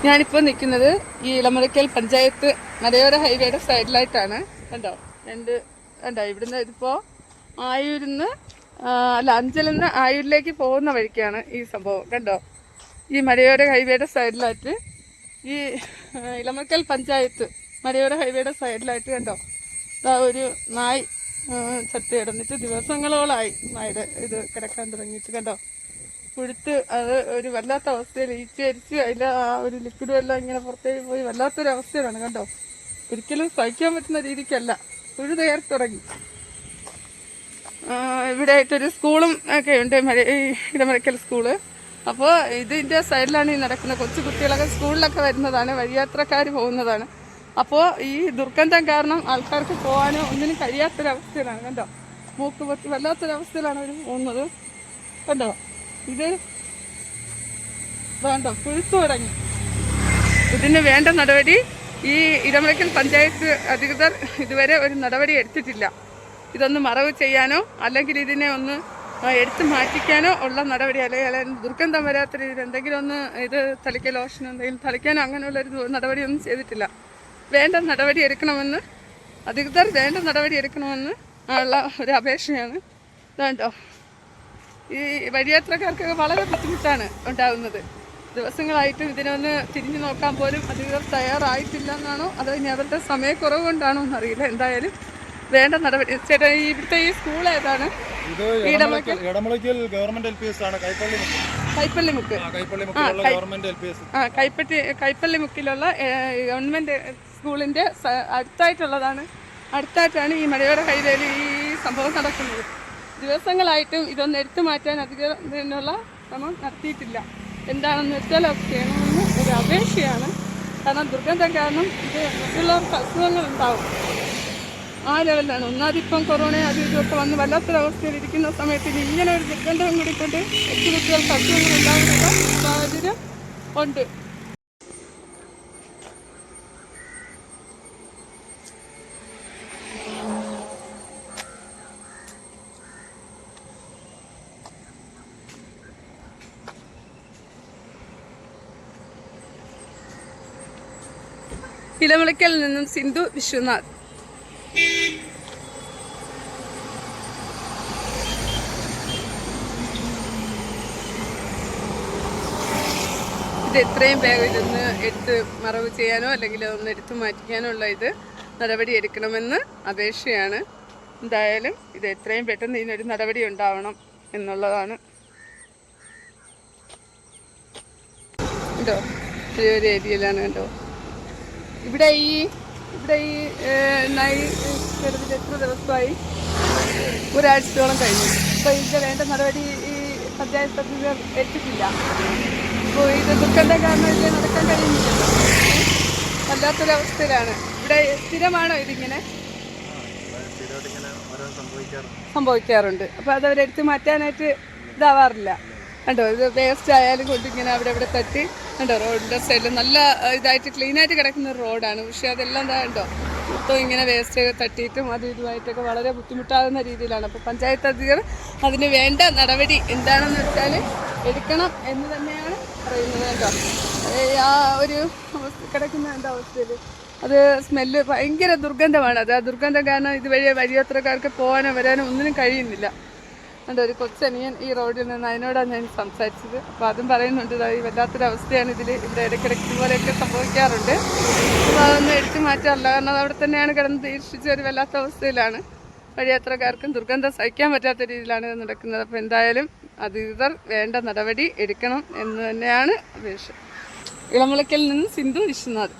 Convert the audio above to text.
ഞാനിപ്പോൾ നിൽക്കുന്നത് ഈ ഇളമുറിക്കൽ പഞ്ചായത്ത് മലയോര ഹൈവേയുടെ സൈഡിലായിട്ടാണ്. കണ്ടോ കണ്ടോ ഇവിടുന്ന് ഇതിപ്പോൾ ആയൂരിന്ന് അഞ്ചലിന്ന് ആയൂരിലേക്ക് പോകുന്ന വഴിക്കാണ് ഈ സംഭവം. കണ്ടോ ഈ മലയോര ഹൈവേയുടെ സൈഡിലായിട്ട് ഈ ഇളമുറിക്കൽ പഞ്ചായത്ത് മലയോര ഹൈവേയുടെ സൈഡിലായിട്ട് കണ്ടോ ഒരു നായ് ചത്ത് കിടന്നിട്ട് ദിവസങ്ങളോളായി നായുടെ ഇത് കിടക്കാൻ തുടങ്ങിയിട്ട്. കണ്ടോ പുഴുത്ത് അത് ഒരു വല്ലാത്ത അവസ്ഥയിൽ ഈച്ചരിച്ച് അതിൻ്റെ ആ ഒരു ലിക്വിഡും എല്ലാം ഇങ്ങനെ പുറത്തേക്ക് പോയി വല്ലാത്തൊരു അവസ്ഥയിലാണ്. കണ്ടോ ഒരിക്കലും സഹിക്കാൻ പറ്റുന്ന രീതിക്കല്ല, പുഴു തയ്യാറി തുടങ്ങി. ഇവിടെ ആയിട്ടൊരു സ്കൂളും ഒക്കെ ഉണ്ട്, ഇടമരക്കൽ സ്കൂള്. അപ്പോൾ ഇതിൻ്റെ സൈഡിലാണ് ഈ നടക്കുന്നത്. കൊച്ചു കുട്ടികളൊക്കെ സ്കൂളിലൊക്കെ വരുന്നതാണ്, വഴിയാത്രക്കാർ പോകുന്നതാണ്. അപ്പോൾ ഈ ദുർഗന്ധം കാരണം ആൾക്കാർക്ക് പോകാനോ ഒന്നിനും കഴിയാത്തൊരവസ്ഥയിലാണ്. കണ്ടോ മൂക്ക് പൊത്തി വല്ലാത്തൊരവസ്ഥയിലാണ് അവർ പോകുന്നത്. കണ്ടോ ഇത് വേണ്ട പുഴുത്തു തുടങ്ങി. ഇതിന് വേണ്ട നടപടി ഈ ഇടമലക്കൽ പഞ്ചായത്ത് അധികൃതർ ഇതുവരെ ഒരു നടപടി എടുത്തിട്ടില്ല. ഇതൊന്ന് മറവ് ചെയ്യാനോ അല്ലെങ്കിൽ ഇതിനെ ഒന്ന് എടുത്തു മാറ്റിക്കാനോ ഉള്ള നടപടി, അല്ലെങ്കിൽ ദുർഗന്ധം വരാത്ത രീതിയിൽ എന്തെങ്കിലും ഒന്ന് ഇത് തളിക്കൽ ലോഷൻ എന്തെങ്കിലും തളിക്കാനോ അങ്ങനെയുള്ളൊരു നടപടിയൊന്നും ചെയ്തിട്ടില്ല. വേണ്ട നടപടി എടുക്കണമെന്ന് അധികൃതർ വേണ്ട നടപടി എടുക്കണമെന്ന് ഉള്ള ഒരു അപേക്ഷയാണ്. ഇതുണ്ടോ ഈ വഴിയാത്രക്കാർക്കൊക്കെ വളരെ ബുദ്ധിമുട്ടാണ് ഉണ്ടാകുന്നത്. ദിവസങ്ങളായിട്ടും ഇതിനൊന്ന് തിരിഞ്ഞു നോക്കാൻ പോലും അധികൃതർ തയ്യാറായിട്ടില്ല എന്നാണോ അതോ ഇനി അവരുടെ സമയക്കുറവ് കൊണ്ടാണോ എന്നറിയില്ല. എന്തായാലും വേണ്ട നടപടി. ചേട്ടാ ഇവിടുത്തെ ഈ സ്കൂൾ ഏതാണ്? കൈപ്പള്ളിമുക്കിലുള്ള ഗവൺമെന്റ് സ്കൂളിന്റെ അടുത്തായിട്ടാണ് ഈ മലയോര ഹൈവേയിൽ ഈ സംഭവം നടക്കുന്നത്. ദിവസങ്ങളായിട്ടും ഇതൊന്ന് എടുത്തു മാറ്റാൻ അധികൃതനുള്ള ശ്രമം നടത്തിയിട്ടില്ല. എന്താണെന്ന് വെച്ചാൽ അത് ചെയ്യണമെന്ന് ഒരു അപേക്ഷയാണ്. കാരണം ദുർഗന്ധം കാരണം ഇത് മറ്റുള്ളവർക്ക് അസുഖങ്ങൾ ഉണ്ടാവും. ആ ലെവലിലാണ്. ഒന്നാതിപ്പം കൊറോണ അത് ഇതൊക്കെ വന്ന് വല്ലാത്തൊരവസ്ഥയിൽ ഇരിക്കുന്ന സമയത്ത് ഇങ്ങനെ ഒരു ദുർഗന്ധം കൂടി കൊണ്ട് കൊച്ചു കുട്ടികൾക്ക് അസുഖങ്ങൾ ഉണ്ടാകുന്ന സാഹചര്യം ഉണ്ട്. ഇളമുറിക്കൽ നിന്നും സിന്ധു വിശ്വനാഥ്. ഇത് എത്രയും വേഗം ഇതൊന്ന് എടുത്ത് മറവ് ചെയ്യാനോ അല്ലെങ്കിൽ അതൊന്ന് എടുത്തു മാറ്റിക്കാനോ ഉള്ള ഇത് നടപടി എടുക്കണമെന്ന് അപേക്ഷയാണ്. എന്തായാലും ഇത് എത്രയും പെട്ടെന്ന് ഇതിനൊരു നടപടി ഉണ്ടാവണം എന്നുള്ളതാണ്. കണ്ടോ ഈ ഒരു ഏരിയയിലാണ്. കണ്ടോ ഇവിടെ ഈ നായി കിടന്നിട്ട് എത്ര ദിവസമായി? ഒരാഴ്ചയോളം കഴിഞ്ഞു. അപ്പോൾ ഇതിൻ്റെ വേണ്ട നടപടി ഈ പഞ്ചായത്ത് അധികൃതർ എടുത്തിട്ടില്ല. അപ്പോൾ ഇത് ദുർഗന്ധം കാരണം ഇത് നടക്കാൻ കഴിയുന്നില്ലല്ലോ. വല്ലാത്തൊരവസ്ഥയിലാണ്. ഇവിടെ സ്ഥിരമാണോ ഇതിങ്ങനെ സംഭവിക്കാറുണ്ട്? അപ്പോൾ അതവരെടുത്ത് മാറ്റാനായിട്ട് ഇതാവാറില്ല. കണ്ടോ ഇത് വേസ്റ്റ് ആയാലും കൊണ്ടിങ്ങനെ അവിടെ തട്ടി. കണ്ടോ റോഡിൻ്റെ സൈഡിൽ നല്ല ഇതായിട്ട് ക്ലീനായിട്ട് കിടക്കുന്ന ഒരു റോഡാണ്. പക്ഷേ അതെല്ലാം എന്താ കണ്ടോ മൊത്തം ഇങ്ങനെ വേസ്റ്റ് തട്ടിയിട്ടും അതും ഇതുമായിട്ടൊക്കെ വളരെ ബുദ്ധിമുട്ടാകുന്ന രീതിയിലാണ്. അപ്പോൾ പഞ്ചായത്ത് അധികൃതർ അതിന് വേണ്ട നടപടി എന്താണെന്ന് വെച്ചാൽ എടുക്കണം എന്ന് തന്നെയാണ് പറയുന്നത്. കേട്ടോ ആ ഒരു കിടക്കുന്ന എന്താ അവസ്ഥയിൽ അത് സ്മെല്ല് ഭയങ്കര ദുർഗന്ധമാണ്. അത് ആ ദുർഗന്ധം കാരണം ഇതുവഴി വഴിയാത്രക്കാർക്ക് പോകാനോ വരാനോ ഒന്നിനും കഴിയുന്നില്ല. എൻ്റെ ഒരു കൊച്ചനിയൻ ഈ റോഡിൽ നിന്ന് അതിനോടാണ് ഞാൻ സംസാരിച്ചത്. അപ്പോൾ അതും പറയുന്നുണ്ട് ഈ വല്ലാത്തൊരവസ്ഥയാണ് ഇവിടെ ഇടയ്ക്കിടയ്ക്ക് ഇതുപോലെയൊക്കെ സംഭവിക്കാറുണ്ട്. അപ്പോൾ അതൊന്നും എടുത്തു മാറ്റാറില്ല. കാരണം അത് അവിടെ തന്നെയാണ് കിടന്ന് തീർച്ചയായും ഒരു വല്ലാത്ത അവസ്ഥയിലാണ്. വഴിയാത്രക്കാർക്കും ദുർഗന്ധം സഹിക്കാൻ പറ്റാത്ത രീതിയിലാണ് ഇത് നടക്കുന്നത്. അപ്പോൾ എന്തായാലും അധികൃതർ വേണ്ട നടപടി എടുക്കണം എന്ന് തന്നെയാണ് അപേക്ഷ. ഇളമുറിക്കൽ നിന്ന് സിന്ധു വിശ്വനാഥ്.